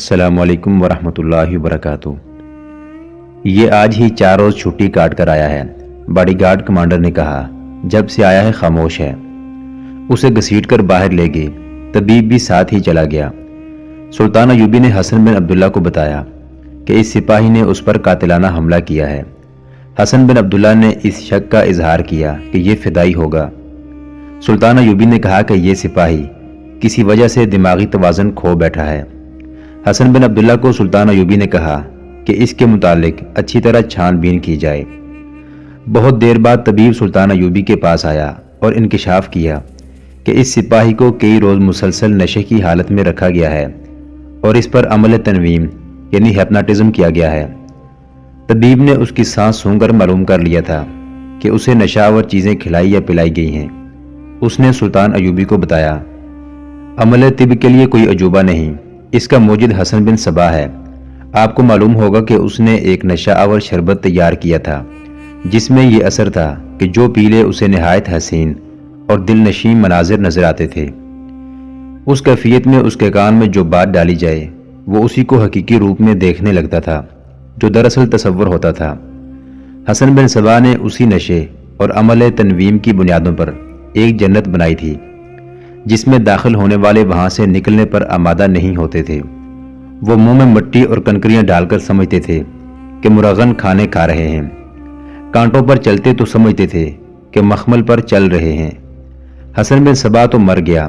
السلام علیکم ورحمۃ اللہ وبرکاتہ۔ یہ آج ہی 4 روز چھٹی کاٹ کر آیا ہے، باڈی گارڈ کمانڈر نے کہا۔ جب سے آیا ہے خاموش ہے۔ اسے گھسیٹ کر باہر لے گئے، طبیب بھی ساتھ ہی چلا گیا۔ سلطان ایوبی نے حسن بن عبداللہ کو بتایا کہ اس سپاہی نے اس پر قاتلانہ حملہ کیا ہے۔ حسن بن عبداللہ نے اس شک کا اظہار کیا کہ یہ فدائی ہوگا۔ سلطان ایوبی نے کہا کہ یہ سپاہی کسی وجہ سے دماغی توازن کھو بیٹھا ہے۔ حسن بن عبداللہ کو سلطان ایوبی نے کہا کہ اس کے متعلق اچھی طرح چھان بین کی جائے۔ بہت دیر بعد طبیب سلطان ایوبی کے پاس آیا اور انکشاف کیا کہ اس سپاہی کو کئی روز مسلسل نشے کی حالت میں رکھا گیا ہے اور اس پر عمل تنویم یعنی ہیپناٹزم کیا گیا ہے۔ طبیب نے اس کی سانس سونگھ کر معلوم کر لیا تھا کہ اسے نشہ آور چیزیں کھلائی یا پلائی گئی ہیں۔ اس نے سلطان ایوبی کو بتایا، عمل طب کے لیے کوئی عجوبہ نہیں، اس کا موجد حسن بن صبا ہے۔ آپ کو معلوم ہوگا کہ اس نے ایک نشہ آور شربت تیار کیا تھا جس میں یہ اثر تھا کہ جو پی لے اسے نہایت حسین اور دل نشین مناظر نظر آتے تھے۔ اس کیفیت میں اس کے کان میں جو بات ڈالی جائے وہ اسی کو حقیقی روپ میں دیکھنے لگتا تھا جو دراصل تصور ہوتا تھا۔ حسن بن صبا نے اسی نشے اور عمل تنویم کی بنیادوں پر ایک جنت بنائی تھی جس میں داخل ہونے والے وہاں سے نکلنے پر آمادہ نہیں ہوتے تھے۔ وہ منہ میں مٹی اور کنکریاں ڈال کر سمجھتے تھے کہ مرغن کھانے کھا رہے ہیں، کانٹوں پر چلتے تو سمجھتے تھے کہ مخمل پر چل رہے ہیں۔ حسن بن صبا تو مر گیا،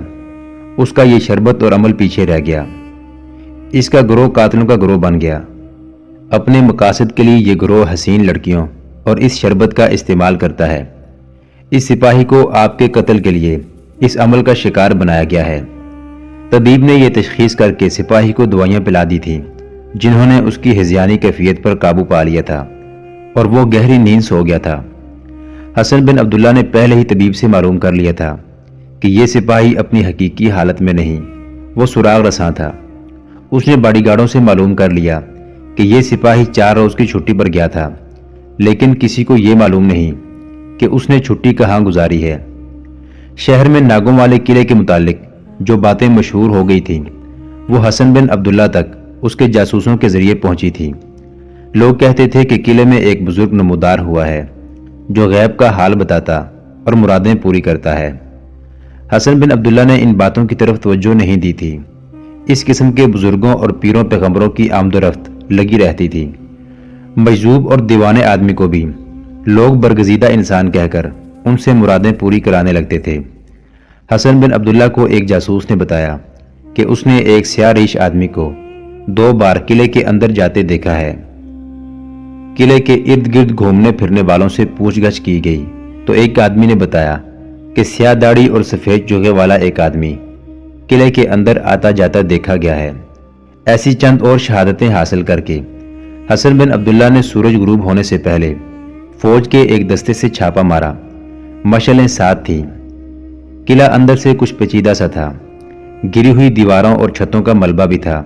اس کا یہ شربت اور عمل پیچھے رہ گیا۔ اس کا گروہ قاتلوں کا گروہ بن گیا۔ اپنے مقاصد کے لیے یہ گروہ حسین لڑکیوں اور اس شربت کا استعمال کرتا ہے۔ اس سپاہی کو آپ کے قتل کے لیے اس عمل کا شکار بنایا گیا ہے۔ طبیب نے یہ تشخیص کر کے سپاہی کو دوائیاں پلا دی تھیں جنہوں نے اس کی ہذیانی کیفیت پر قابو پا لیا تھا اور وہ گہری نیند سو گیا تھا۔ حسن بن عبداللہ نے پہلے ہی طبیب سے معلوم کر لیا تھا کہ یہ سپاہی اپنی حقیقی حالت میں نہیں، وہ سراغ رساں تھا۔ اس نے باڈی گارڈوں سے معلوم کر لیا کہ یہ سپاہی 4 روز کی چھٹی پر گیا تھا، لیکن کسی کو یہ معلوم نہیں کہ اس نے چھٹی کہاں گزاری ہے۔ شہر میں ناگوں والے قلعے کے متعلق جو باتیں مشہور ہو گئی تھیں وہ حسن بن عبداللہ تک اس کے جاسوسوں کے ذریعے پہنچی تھی۔ لوگ کہتے تھے کہ قلعے میں ایک بزرگ نمودار ہوا ہے جو غیب کا حال بتاتا اور مرادیں پوری کرتا ہے۔ حسن بن عبداللہ نے ان باتوں کی طرف توجہ نہیں دی تھی۔ اس قسم کے بزرگوں اور پیروں پیغمبروں کی آمد و رفت لگی رہتی تھی۔ مجذوب اور دیوانے آدمی کو بھی لوگ برگزیدہ انسان کہہ کر ان سے مرادیں پوری کرانے لگتے تھے۔ حسن بن عبداللہ کو ایک جاسوس نے بتایا کہ اس نے ایک سیاہ ریش آدمی کو 2 بار قلعے کے اندر جاتے دیکھا ہے۔ قلعے کے ارد گرد گھومنے پھرنے والوں سے پوچھ گچھ کی گئی تو ایک آدمی نے بتایا کہ سیاہ داڑھی اور سفید جوغے والا ایک آدمی قلعے کے اندر آتا جاتا دیکھا گیا ہے۔ ایسی چند اور شہادتیں حاصل کر کے حسن بن عبداللہ نے سورج غروب ہونے سے پہلے فوج کے ایک دستے سے چھاپا مارا۔ مشعلیں ساتھ تھیں۔ قلعہ اندر سے کچھ پیچیدہ سا تھا، گری ہوئی دیواروں اور چھتوں کا ملبہ بھی تھا۔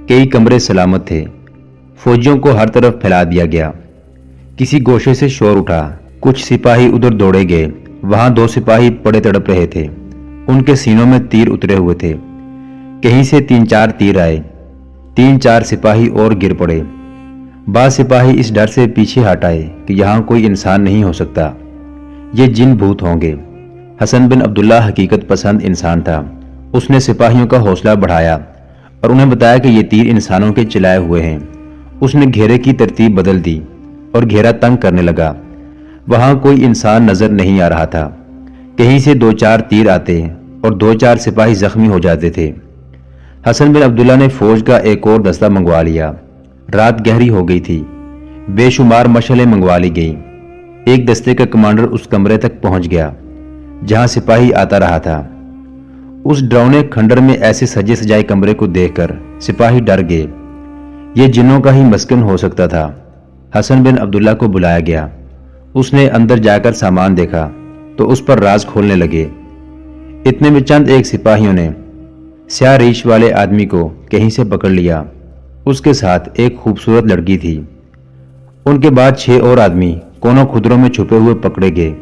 کئی کمرے سلامت تھے۔ فوجیوں کو ہر طرف پھیلا دیا گیا۔ کسی گوشے سے شور اٹھا، کچھ سپاہی ادھر دوڑے گئے۔ وہاں 2 سپاہی پڑے تڑپ رہے تھے، ان کے سینوں میں تیر اترے ہوئے تھے۔ کہیں سے 3-4 تیر آئے، 3-4 سپاہی اور گر پڑے۔ بعض سپاہی اس ڈر سے پیچھے ہٹ آئے کہ یہاں کوئی انسان نہیں ہو سکتا، یہ جن بھوت ہوں گے۔ حسن بن عبداللہ حقیقت پسند انسان تھا۔ اس نے سپاہیوں کا حوصلہ بڑھایا اور انہیں بتایا کہ یہ تیر انسانوں کے چلائے ہوئے ہیں۔ اس نے گھیرے کی ترتیب بدل دی اور گھیرا تنگ کرنے لگا۔ وہاں کوئی انسان نظر نہیں آ رہا تھا۔ کہیں سے 2-4 تیر آتے اور 2-4 سپاہی زخمی ہو جاتے تھے۔ حسن بن عبداللہ نے فوج کا ایک اور دستہ منگوا لیا۔ رات گہری ہو گئی تھی، بے شمار مشعلیں منگوا لی گئیں۔ ایک دستے کا کمانڈر اس کمرے تک پہنچ گیا جہاں سپاہی آتا رہا تھا۔ اس ڈراؤنے کھنڈر میں ایسے سجے سجائے کمرے کو دیکھ کر سپاہی ڈر گئے۔ یہ جنوں کا ہی مسکن ہو سکتا تھا۔ حسن بن عبداللہ کو بلایا گیا۔ اس نے اندر جا کر سامان دیکھا تو اس پر راز کھولنے لگے۔ اتنے میں چند ایک سپاہیوں نے سیاہ ریش والے آدمی کو کہیں سے پکڑ لیا۔ اس کے ساتھ ایک خوبصورت لڑکی تھی۔ ان کے بعد 6 اور آدمی کونوں خدروں میں چھپے ہوئے پکڑے گئے۔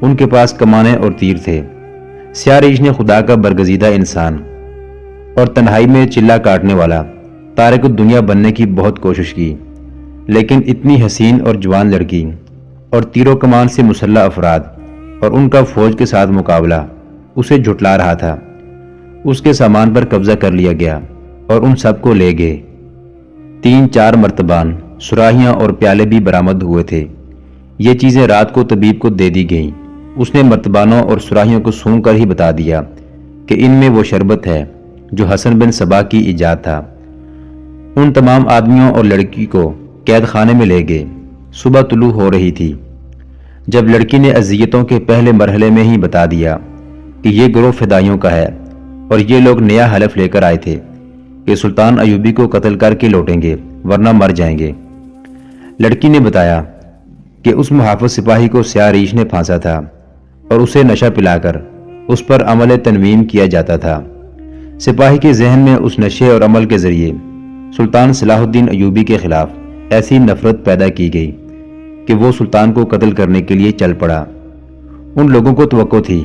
ان کے پاس کمانیں اور تیر تھے۔ سیاہ ریش نے خدا کا برگزیدہ انسان اور تنہائی میں چلا کاٹنے والا تارک الدنیا بننے کی بہت کوشش کی، لیکن اتنی حسین اور جوان لڑکی اور تیر و کمان سے مسلح افراد اور ان کا فوج کے ساتھ مقابلہ اسے جھٹلا رہا تھا۔ اس کے سامان پر قبضہ کر لیا گیا اور ان سب کو لے گئے۔ 3-4 مرتبان، سراہیاں اور پیالے بھی برآمد ہوئے تھے۔ یہ چیزیں رات کو طبیب کو دے دی گئیں۔ اس نے مرتبانوں اور سراہیوں کو سونگ کر ہی بتا دیا کہ ان میں وہ شربت ہے جو حسن بن صبا کی ایجاد تھا۔ ان تمام آدمیوں اور لڑکی کو قید خانے میں لے گئے۔ صبح طلوع ہو رہی تھی جب لڑکی نے اذیتوں کے پہلے مرحلے میں ہی بتا دیا کہ یہ گروہ فدائیوں کا ہے اور یہ لوگ نیا حلف لے کر آئے تھے کہ سلطان ایوبی کو قتل کر کے لوٹیں گے ورنہ مر جائیں گے۔ لڑکی نے بتایا کہ اس محافظ سپاہی کو سیاہ ریش نے پھانسا تھا اور اسے نشہ پلا کر اس پر عمل تنویم کیا جاتا تھا۔ سپاہی کے ذہن میں اس نشے اور عمل کے ذریعے سلطان صلاح الدین ایوبی کے خلاف ایسی نفرت پیدا کی گئی کہ وہ سلطان کو قتل کرنے کے لیے چل پڑا۔ ان لوگوں کو توقع تھی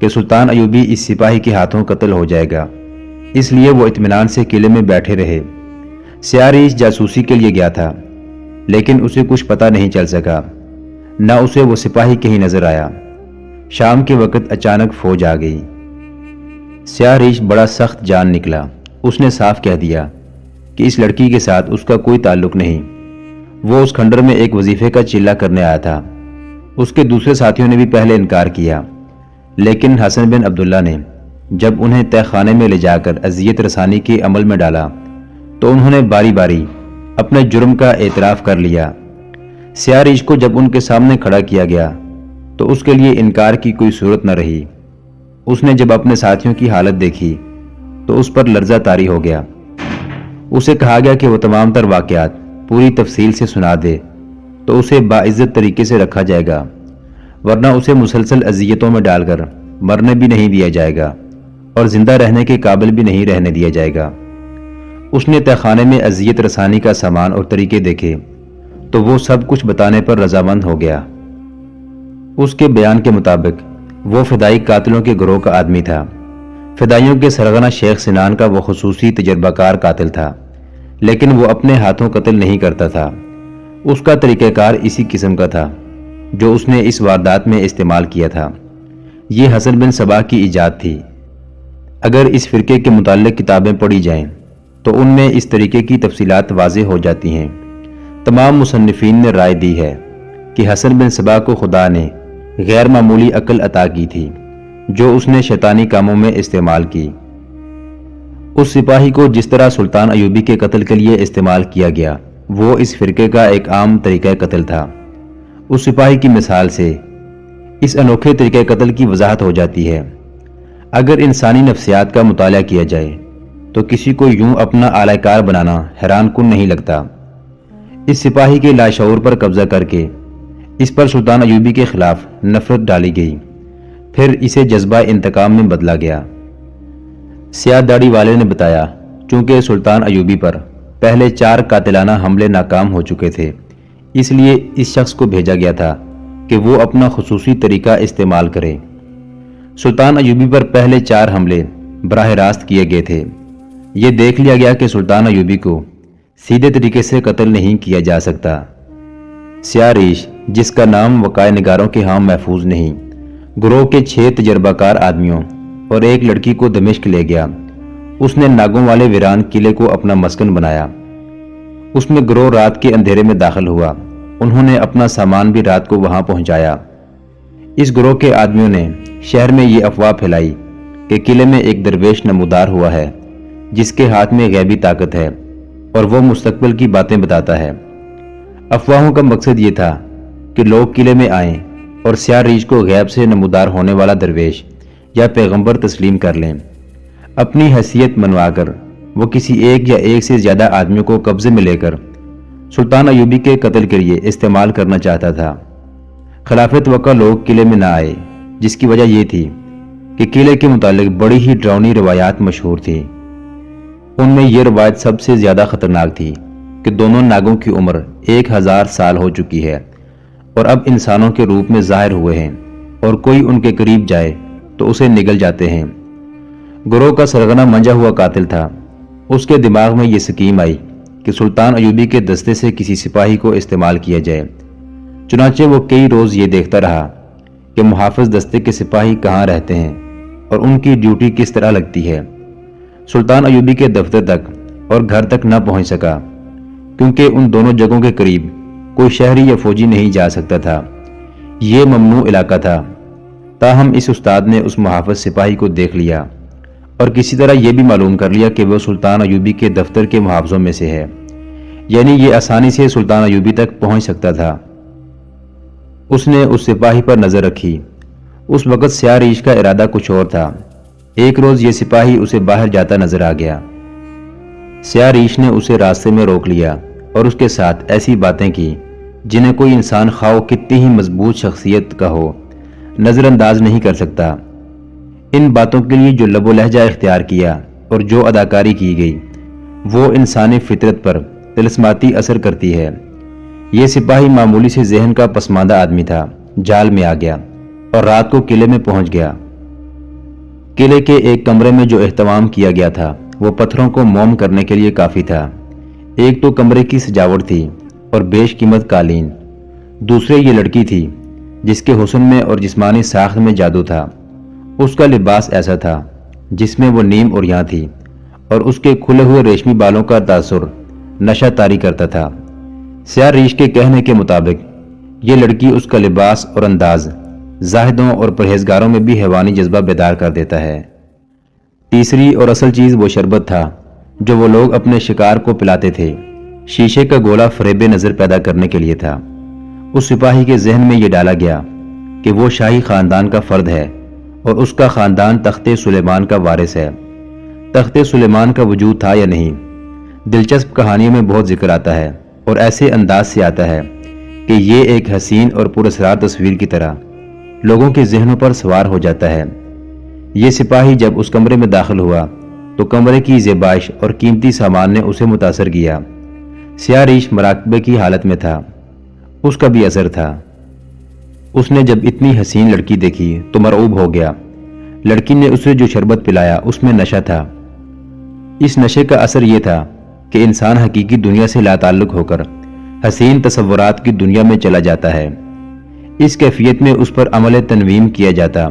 کہ سلطان ایوبی اس سپاہی کے ہاتھوں قتل ہو جائے گا، اس لیے وہ اطمینان سے قلعے میں بیٹھے رہے۔ سیاہ ریش جاسوسی کے لیے گیا تھا، لیکن اسے کچھ پتہ نہیں چل سکا، نہ اسے وہ سپاہی کہیں نظر آیا۔ شام کے وقت اچانک فوج آ گئی۔ سیاہ ریش بڑا سخت جان نکلا۔ اس نے صاف کہہ دیا کہ اس لڑکی کے ساتھ اس کا کوئی تعلق نہیں۔ وہ اس کھنڈر میں ایک وظیفے کا چلہ کرنے آیا تھا۔ اس کے دوسرے ساتھیوں نے بھی پہلے انکار کیا، لیکن حسن بن عبداللہ نے جب انہیں تہ خانے میں لے جا کر اذیت رسانی کے عمل میں ڈالا تو انہوں نے باری باری اپنے جرم کا اعتراف کر لیا۔ سیاہ ریش کو جب ان کے سامنے کھڑا کیا گیا تو اس کے لیے انکار کی کوئی صورت نہ رہی۔ اس نے جب اپنے ساتھیوں کی حالت دیکھی تو اس پر لرزہ طاری ہو گیا۔ اسے کہا گیا کہ وہ تمام تر واقعات پوری تفصیل سے سنا دے تو اسے باعزت طریقے سے رکھا جائے گا، ورنہ اسے مسلسل اذیتوں میں ڈال کر مرنے بھی نہیں دیا جائے گا اور زندہ رہنے کے قابل بھی نہیں رہنے دیا جائے گا۔ اس نے تہ خانے میں اذیت رسانی کا سامان اور طریقے دیکھے تو وہ سب کچھ بتانے پر رضامند ہو گیا۔ اس کے بیان کے مطابق وہ فدائی قاتلوں کے گروہ کا آدمی تھا۔ فدائیوں کے سرغنہ شیخ سنان کا وہ خصوصی تجربہ کار قاتل تھا، لیکن وہ اپنے ہاتھوں قتل نہیں کرتا تھا۔ اس کا طریقہ کار اسی قسم کا تھا جو اس نے اس واردات میں استعمال کیا تھا۔ یہ حسن بن صبا کی ایجاد تھی۔ اگر اس فرقے کے متعلق کتابیں پڑھی جائیں تو ان میں اس طریقے کی تفصیلات واضح ہو جاتی ہیں۔ تمام مصنفین نے رائے دی ہے کہ حسن بن صبا کو خدا نے غیر معمولی عقل عطا کی تھی جو اس نے شیطانی کاموں میں استعمال کی۔ اس سپاہی کو جس طرح سلطان ایوبی کے قتل کے لیے استعمال کیا گیا وہ اس فرقے کا ایک عام طریقہ قتل تھا۔ اس سپاہی کی مثال سے اس انوکھے طریقہ قتل کی وضاحت ہو جاتی ہے۔ اگر انسانی نفسیات کا مطالعہ کیا جائے تو کسی کو یوں اپنا اعلی کار بنانا حیران کن نہیں لگتا۔ اس سپاہی کے لاشعور پر قبضہ کر کے اس پر سلطان ایوبی کے خلاف نفرت ڈالی گئی، پھر اسے جذبہ انتقام میں بدلا گیا۔ سیاہ داڑھی والے نے بتایا چونکہ سلطان ایوبی پر پہلے 4 قاتلانہ حملے ناکام ہو چکے تھے، اس لیے اس شخص کو بھیجا گیا تھا کہ وہ اپنا خصوصی طریقہ استعمال کرے۔ سلطان ایوبی پر پہلے 4 حملے براہ راست کیے گئے تھے۔ یہ دیکھ لیا گیا کہ سلطان ایوبی کو سیدھے طریقے سے قتل نہیں کیا جا سکتا۔ سیاہ ریش، جس کا نام وقائع نگاروں کے ہاں محفوظ نہیں، گروہ کے 6 تجربہ کار آدمیوں اور ایک لڑکی کو دمشق لے گیا۔ اس نے ناگوں والے ویران قلعے کو اپنا مسکن بنایا۔ اس میں گروہ رات کے اندھیرے میں داخل ہوا۔ انہوں نے اپنا سامان بھی رات کو وہاں پہنچایا۔ اس گروہ کے آدمیوں نے شہر میں یہ افواہ پھیلائی کہ قلعے میں ایک درویش نمودار ہوا ہے جس کے ہاتھ میں غیبی طاقت ہے اور وہ مستقبل کی باتیں بتاتا ہے۔ افواہوں کا مقصد یہ تھا کہ لوگ قلعے میں آئیں اور سیاہ ریش کو غیب سے نمودار ہونے والا درویش یا پیغمبر تسلیم کر لیں۔ اپنی حیثیت منوا کر وہ کسی ایک یا ایک سے زیادہ آدمیوں کو قبضے میں لے کر سلطان ایوبی کے قتل کے لیے استعمال کرنا چاہتا تھا۔ خلاف توقع لوگ قلعے میں نہ آئے، جس کی وجہ یہ تھی کہ قلعے کے متعلق بڑی ہی ڈراؤنی روایات مشہور تھیں۔ ان میں یہ روایت سب سے زیادہ خطرناک تھی کہ دونوں ناگوں کی عمر 1000 سال ہو چکی ہے اور اب انسانوں کے روپ میں ظاہر ہوئے ہیں، اور کوئی ان کے قریب جائے تو اسے نگل جاتے ہیں۔ گروہ کا سرغنہ منجا ہوا قاتل تھا۔ اس کے دماغ میں یہ سکیم آئی کہ سلطان ایوبی کے دستے سے کسی سپاہی کو استعمال کیا جائے۔ چنانچہ وہ کئی روز یہ دیکھتا رہا کہ محافظ دستے کے سپاہی کہاں رہتے ہیں اور ان کی ڈیوٹی کس طرح لگتی ہے۔ سلطان ایوبی کے دفتر تک اور گھر تک نہ پہنچ سکا، کیونکہ ان دونوں جگہوں کے قریب کوئی شہری یا فوجی نہیں جا سکتا تھا۔ یہ ممنوع علاقہ تھا۔ تاہم اس استاد نے اس محافظ سپاہی کو دیکھ لیا اور کسی طرح یہ بھی معلوم کر لیا کہ وہ سلطان ایوبی کے دفتر کے محافظوں میں سے ہے، یعنی یہ آسانی سے سلطان ایوبی تک پہنچ سکتا تھا۔ اس نے اس سپاہی پر نظر رکھی۔ اس وقت سیاہ ریش کا ارادہ کچھ اور تھا۔ ایک روز یہ سپاہی اسے باہر جاتا نظر آ گیا۔ سیاہ ریش نے اسے راستے میں روک لیا اور اس کے ساتھ ایسی باتیں کی جنہیں کوئی انسان خواہ کتنی ہی مضبوط شخصیت کا ہو نظر انداز نہیں کر سکتا۔ ان باتوں کے لیے جو لب و لہجہ اختیار کیا اور جو اداکاری کی گئی وہ انسانی فطرت پر طلسماتی اثر کرتی ہے۔ یہ سپاہی معمولی سے ذہن کا پسماندہ آدمی تھا، جال میں آ گیا اور رات کو قلعے میں پہنچ گیا۔ قلعے کے ایک کمرے میں جو اہتمام کیا گیا تھا وہ پتھروں کو موم کرنے کے لیے کافی تھا۔ ایک تو کمرے کی سجاوٹ تھی اور بیش قیمت قالین، دوسرے یہ لڑکی تھی جس کے حسن میں اور جسمانی ساخت میں جادو تھا۔ اس کا لباس ایسا تھا جس میں وہ نیم عریاں تھی اور اس کے کھلے ہوئے ریشمی بالوں کا تاثر نشہ طاری کرتا تھا۔ سیاہ ریش کے کہنے کے مطابق یہ لڑکی اس کا لباس اور انداز زاہدوں اور پرہیزگاروں میں بھی حیوانی جذبہ بیدار کر دیتا ہے۔ تیسری اور اصل چیز وہ شربت تھا جو وہ لوگ اپنے شکار کو پلاتے تھے۔ شیشے کا گولا فریب نظر پیدا کرنے کے لیے تھا۔ اس سپاہی کے ذہن میں یہ ڈالا گیا کہ وہ شاہی خاندان کا فرد ہے اور اس کا خاندان تخت سلیمان کا وارث ہے۔ تخت سلیمان کا وجود تھا یا نہیں، دلچسپ کہانیوں میں بہت ذکر آتا ہے اور ایسے انداز سے آتا ہے کہ یہ ایک حسین اور پراسرار تصویر کی طرح لوگوں کے ذہنوں پر سوار ہو جاتا ہے۔ یہ سپاہی جب اس کمرے میں داخل ہوا تو کمرے کی زیبائش اور قیمتی سامان نے اسے متاثر کیا۔ سیاہ ریش مراقبے کی حالت میں تھا، اس کا بھی اثر تھا۔ اس نے جب اتنی حسین لڑکی دیکھی تو مرعوب ہو گیا۔ لڑکی نے اسے جو شربت پلایا اس میں نشہ تھا۔ اس نشے کا اثر یہ تھا کہ انسان حقیقی دنیا سے لا تعلق ہو کر حسین تصورات کی دنیا میں چلا جاتا ہے۔ اس کیفیت میں اس پر عمل تنویم کیا جاتا،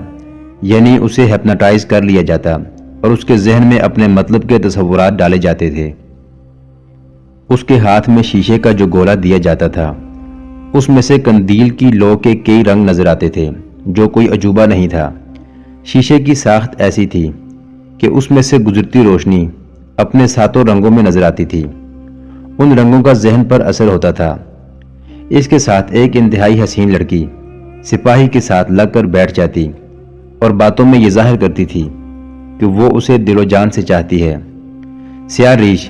یعنی اسے ہپناٹائز کر لیا جاتا اور اس کے ذہن میں اپنے مطلب کے تصورات ڈالے جاتے تھے۔ اس کے ہاتھ میں شیشے کا جو گولا دیا جاتا تھا اس میں سے قندیل کی لو کے کئی رنگ نظر آتے تھے جو کوئی عجوبہ نہیں تھا۔ شیشے کی ساخت ایسی تھی کہ اس میں سے گزرتی روشنی اپنے ساتوں رنگوں میں نظر آتی تھی۔ ان رنگوں کا ذہن پر اثر ہوتا تھا۔ اس کے ساتھ ایک انتہائی حسین لڑکی سپاہی کے ساتھ لگ کر بیٹھ جاتی اور باتوں میں یہ ظاہر کرتی تھی کہ وہ اسے دل و جان سے چاہتی ہے۔ سیاہ ریش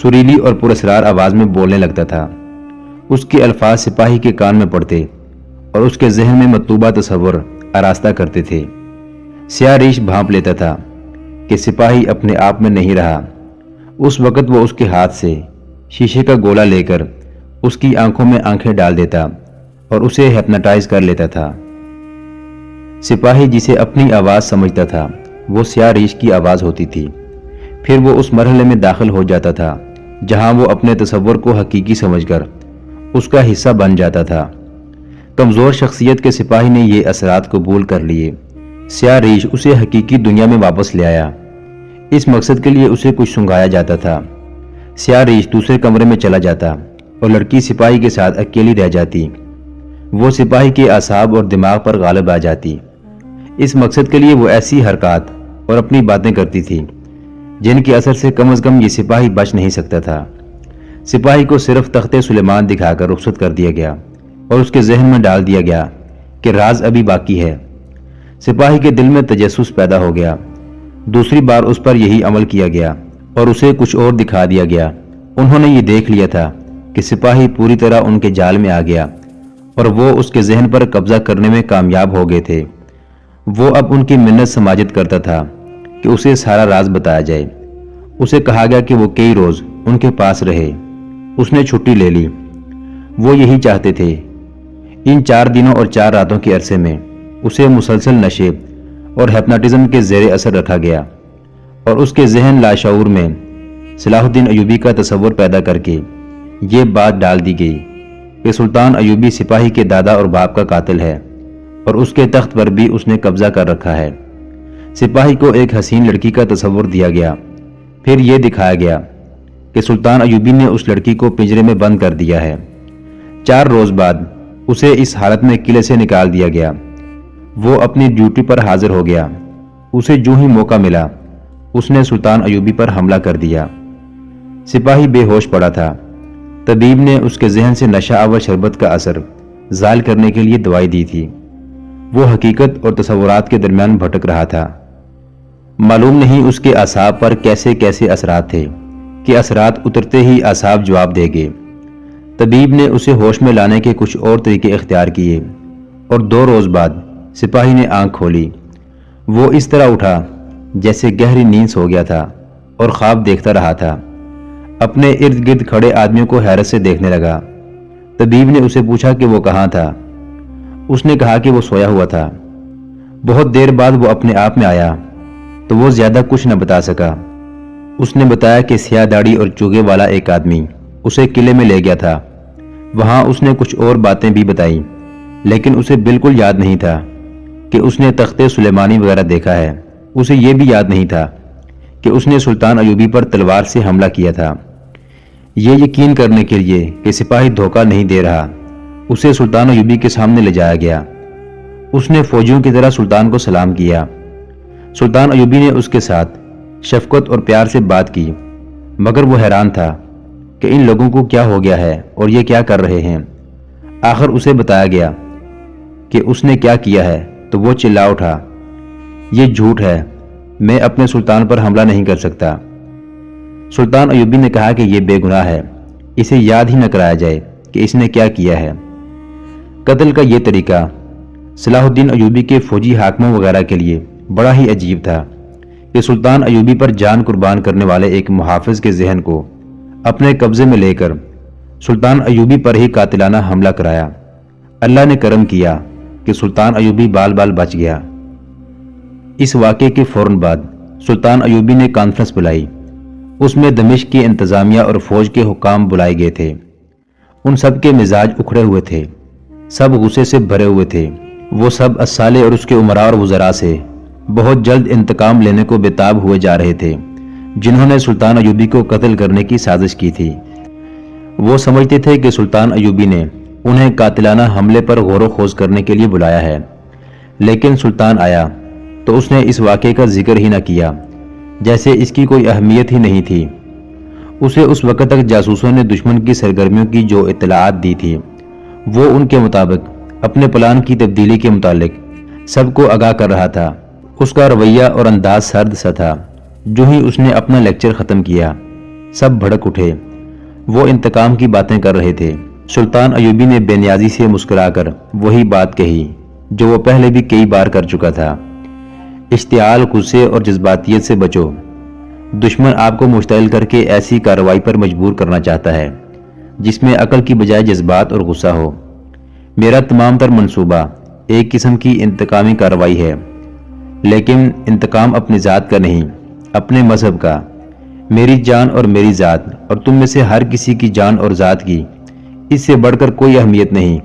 سریلی اور پراسرار آواز میں بولنے لگتا تھا۔ اس کے الفاظ سپاہی کے کان میں پڑتے اور اس کے ذہن میں مطلوبہ تصور آراستہ کرتے تھے۔ سیاہ ریش بھانپ لیتا تھا کہ سپاہی اپنے آپ میں نہیں رہا۔ اس وقت وہ اس کے ہاتھ سے شیشے کا گولا لے کر اس کی آنکھوں میں آنکھیں ڈال دیتا اور اسے ہپناٹائز کر لیتا تھا۔ سپاہی جسے اپنی آواز سمجھتا تھا وہ سیاہ ریش کی آواز ہوتی تھی۔ پھر وہ اس مرحلے میں داخل ہو جاتا تھا جہاں وہ اپنے تصور کو حقیقی سمجھ کر اس کا حصہ بن جاتا تھا۔ کمزور شخصیت کے سپاہی نے یہ اثرات قبول کر لیے۔ سیاہ ریش اسے حقیقی دنیا میں واپس لے آیا۔ اس مقصد کے لیے اسے کچھ سنگھایا جاتا تھا۔ سیاہ ریش دوسرے کمرے میں چلا جاتا اور لڑکی سپاہی کے ساتھ اکیلی رہ جاتی۔ وہ سپاہی کے اعصاب اور دماغ پر غالب آ جاتی۔ اس مقصد کے لیے وہ ایسی حرکات اور اپنی باتیں کرتی تھی جن کے اثر سے کم از کم یہ سپاہی بچ نہیں سکتا تھا۔ سپاہی کو صرف تخت سلیمان دکھا کر رخصت کر دیا گیا اور اس کے ذہن میں ڈال دیا گیا کہ راز ابھی باقی ہے۔ سپاہی کے دل میں تجسس پیدا ہو گیا۔ دوسری بار اس پر یہی عمل کیا گیا اور اسے کچھ اور دکھا دیا گیا۔ انہوں نے یہ دیکھ لیا تھا کہ سپاہی پوری طرح ان کے جال میں آ گیا اور وہ اس کے ذہن پر قبضہ کرنے میں کامیاب ہو گئے تھے۔ وہ اب ان کی منت سماجت کرتا تھا کہ اسے سارا راز بتایا جائے۔ اسے کہا گیا کہ وہ کئی روز ان کے پاس رہے۔ اس نے چھٹی لے لی۔ وہ یہی چاہتے تھے۔ ان 4 دنوں اور 4 راتوں کے عرصے میں اسے مسلسل نشے اور ہپناٹزم کے زیر اثر رکھا گیا اور اس کے ذہن لاشعور میں صلاح الدین ایوبی کا تصور پیدا کر کے یہ بات ڈال دی گئی کہ سلطان ایوبی سپاہی کے دادا اور باپ کا قاتل ہے اور اس کے تخت پر بھی اس نے قبضہ کر رکھا ہے۔ سپاہی کو ایک حسین لڑکی کا تصور دیا گیا، پھر یہ دکھایا گیا کہ سلطان ایوبی نے اس لڑکی کو پنجرے میں بند کر دیا ہے۔ 4 روز بعد اسے اس حالت میں قلعے سے نکال دیا گیا۔ وہ اپنی ڈیوٹی پر حاضر ہو گیا۔ اسے جو ہی موقع ملا اس نے سلطان ایوبی پر حملہ کر دیا۔ سپاہی بے ہوش پڑا تھا۔ طبیب نے اس کے ذہن سے نشہ آور شربت کا اثر زائل کرنے کے لیے دوائی دی تھی۔ وہ حقیقت اور تصورات کے درمیان بھٹک رہا تھا۔ معلوم نہیں اس کے اعصاب پر کیسے کیسے اثرات تھے کہ اثرات اترتے ہی اعصاب جواب دے گئے۔ طبیب نے اسے ہوش میں لانے کے کچھ اور طریقے اختیار کیے اور 2 روز بعد سپاہی نے آنکھ کھولی۔ وہ اس طرح اٹھا جیسے گہری نیند سو گیا تھا اور خواب دیکھتا رہا تھا۔ اپنے ارد گرد کھڑے آدمیوں کو حیرت سے دیکھنے لگا۔ طبیب نے اسے پوچھا کہ وہ کہاں تھا۔ اس نے کہا کہ وہ سویا ہوا تھا۔ بہت دیر بعد وہ اپنے آپ میں آیا تو وہ زیادہ کچھ نہ بتا سکا۔ اس نے بتایا کہ سیاہ داڑھی اور چوگے والا ایک آدمی اسے قلعے میں لے گیا تھا۔ وہاں اس نے کچھ اور باتیں بھی بتائیں، لیکن اسے بالکل یاد نہیں تھا کہ اس نے تخت سلیمانی وغیرہ دیکھا ہے۔ اسے یہ بھی یاد نہیں تھا کہ اس نے سلطان ایوبی پر تلوار سے حملہ کیا تھا۔ یہ یقین کرنے کے لیے کہ سپاہی دھوکہ نہیں دے رہا، اسے سلطان ایوبی کے سامنے لے جایا گیا۔ اس نے فوجیوں کی طرح سلطان کو سلام کیا۔ سلطان ایوبی نے اس کے ساتھ شفقت اور پیار سے بات کی، مگر وہ حیران تھا کہ ان لوگوں کو کیا ہو گیا ہے اور یہ کیا کر رہے ہیں۔ آخر اسے بتایا گیا کہ اس نے کیا کیا ہے تو وہ چلا اٹھا، یہ جھوٹ ہے، میں اپنے سلطان پر حملہ نہیں کر سکتا۔ سلطان ایوبی نے کہا کہ یہ بے گناہ ہے، اسے یاد ہی نہ کرایا جائے کہ اس نے کیا کیا ہے۔ قتل کا یہ طریقہ صلاح الدین ایوبی کے فوجی حاکموں وغیرہ کے لیے بڑا ہی عجیب تھا کہ سلطان ایوبی پر جان قربان کرنے والے ایک محافظ کے ذہن کو اپنے قبضے میں لے کر سلطان ایوبی پر ہی قاتلانہ حملہ کرایا۔ اللہ نے کرم کیا کہ سلطان ایوبی بال بال بچ گیا۔ اس واقعے کے فوراً بعد سلطان ایوبی نے کانفرنس بلائی۔ اس میں دمشق کی انتظامیہ اور فوج کے حکام بلائے گئے تھے۔ ان سب کے مزاج اکھڑے ہوئے تھے، سب غصے سے بھرے ہوئے تھے۔ وہ سب الصالح اور اس کے امراء اور وزراء سے بہت جلد انتقام لینے کو بےتاب ہوئے جا رہے تھے، جنہوں نے سلطان ایوبی کو قتل کرنے کی سازش کی تھی۔ وہ سمجھتے تھے کہ سلطان ایوبی نے انہیں قاتلانہ حملے پر غور و خوض کرنے کے لیے بلایا ہے، لیکن سلطان آیا تو اس نے اس واقعے کا ذکر ہی نہ کیا، جیسے اس کی کوئی اہمیت ہی نہیں تھی۔ اسے اس وقت تک جاسوسوں نے دشمن کی سرگرمیوں کی جو اطلاعات دی تھی، وہ ان کے مطابق اپنے پلان کی تبدیلی کے متعلق سب کو آگاہ کر رہا تھا۔ اس کا رویہ اور انداز سرد سا تھا۔ جو ہی اس نے اپنا لیکچر ختم کیا، سب بھڑک اٹھے۔ وہ انتقام کی باتیں کر رہے تھے۔ سلطان ایوبی نے بے نیازی سے مسکرا کر وہی بات کہی جو وہ پہلے بھی کئی بار کر چکا تھا۔ اشتعال، غصے اور جذباتیت سے بچو۔ دشمن آپ کو مشتعل کر کے ایسی کارروائی پر مجبور کرنا چاہتا ہے جس میں عقل کی بجائے جذبات اور غصہ ہو۔ میرا تمام تر منصوبہ ایک قسم کی انتقامی کارروائی ہے، لیکن انتقام اپنی ذات کا نہیں، اپنے مذہب کا۔ میری جان اور میری ذات اور تم میں سے ہر کسی کی جان اور ذات کی اس سے بڑھ کر کوئی اہمیت نہیں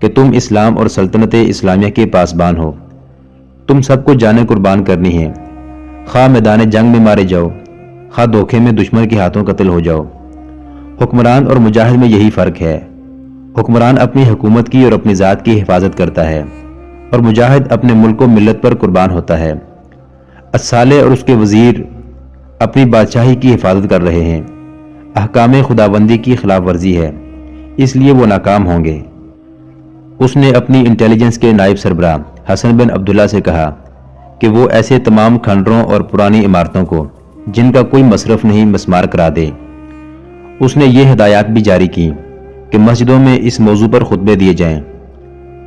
کہ تم اسلام اور سلطنت اسلامیہ کے پاسبان ہو۔ تم سب کو جانیں قربان کرنی ہیں، خواہ میدان جنگ میں مارے جاؤ، خواہ دھوکے میں دشمن کے ہاتھوں قتل ہو جاؤ۔ حکمران اور مجاہد میں یہی فرق ہے۔ حکمران اپنی حکومت کی اور اپنی ذات کی حفاظت کرتا ہے، اور مجاہد اپنے ملک و ملت پر قربان ہوتا ہے۔ الصالح اور اس کے وزیر اپنی بادشاہی کی حفاظت کر رہے ہیں۔ احکام خداوندی کی خلاف ورزی ہے، اس لیے وہ ناکام ہوں گے۔ اس نے اپنی انٹیلیجنس کے نائب سربراہ حسن بن عبداللہ سے کہا کہ وہ ایسے تمام کھنڈروں اور پرانی عمارتوں کو جن کا کوئی مصرف نہیں مسمار کرا دے۔ اس نے یہ ہدایات بھی جاری کی کہ مسجدوں میں اس موضوع پر خطبے دیے جائیں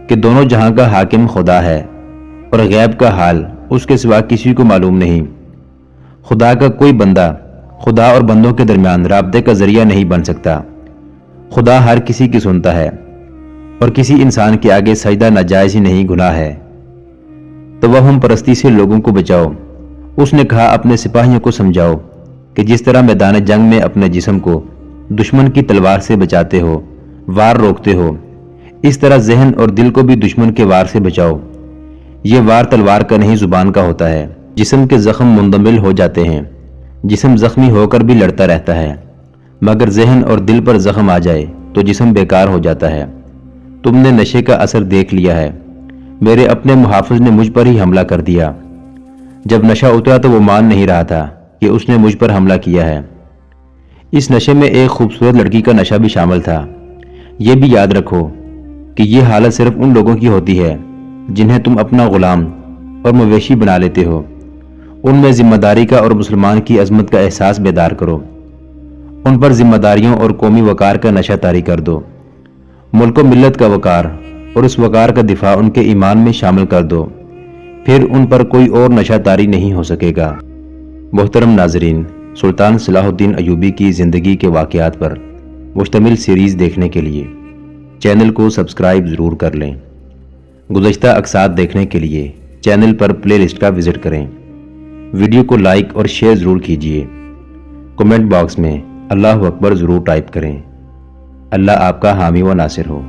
کہ دونوں جہاں کا حاکم خدا ہے اور غیب کا حال اس کے سوا کسی کو معلوم نہیں۔ خدا کا کوئی بندہ خدا اور بندوں کے درمیان رابطے کا ذریعہ نہیں بن سکتا۔ خدا ہر کسی کی سنتا ہے اور کسی انسان کے آگے سجدہ ناجائز ہی نہیں، گناہ ہے۔ توہم پرستی سے لوگوں کو بچاؤ۔ اس نے کہا اپنے سپاہیوں کو سمجھاؤ کہ جس طرح میدان جنگ میں اپنے جسم کو دشمن کی تلوار سے بچاتے ہو، وار روکتے ہو، اس طرح ذہن اور دل کو بھی دشمن کے وار سے بچاؤ۔ یہ وار تلوار کا نہیں زبان کا ہوتا ہے۔ جسم کے زخم مندمل ہو جاتے ہیں، جسم زخمی ہو کر بھی لڑتا رہتا ہے، مگر ذہن اور دل پر زخم آ جائے تو جسم بیکار ہو جاتا ہے۔ تم نے نشے کا اثر دیکھ لیا ہے۔ میرے اپنے محافظ نے مجھ پر ہی حملہ کر دیا۔ جب نشہ اترا تو وہ مان نہیں رہا تھا کہ اس نے مجھ پر حملہ کیا ہے۔ اس نشے میں ایک خوبصورت لڑکی کا نشہ بھی شامل تھا۔ یہ بھی یاد رکھو کہ یہ حالت صرف ان لوگوں کی ہوتی ہے جنہیں تم اپنا غلام اور مویشی بنا لیتے ہو۔ ان میں ذمہ داری کا اور مسلمان کی عظمت کا احساس بیدار کرو۔ ان پر ذمہ داریوں اور قومی وقار کا نشہ طاری کر دو۔ ملک و ملت کا وقار اور اس وقار کا دفاع ان کے ایمان میں شامل کر دو، پھر ان پر کوئی اور نشہ طاری نہیں ہو سکے گا۔ محترم ناظرین، سلطان صلاح الدین ایوبی کی زندگی کے واقعات پر مشتمل سیریز دیکھنے کے لیے چینل کو سبسکرائب ضرور کر لیں۔ گزشتہ اقساط دیکھنے کے لیے چینل پر پلے لسٹ کا وزٹ کریں۔ ویڈیو کو لائک اور شیئر ضرور کیجیے۔ کمنٹ باکس میں اللہ اکبر ضرور ٹائپ کریں۔ اللہ آپ کا حامی و ناصر ہو۔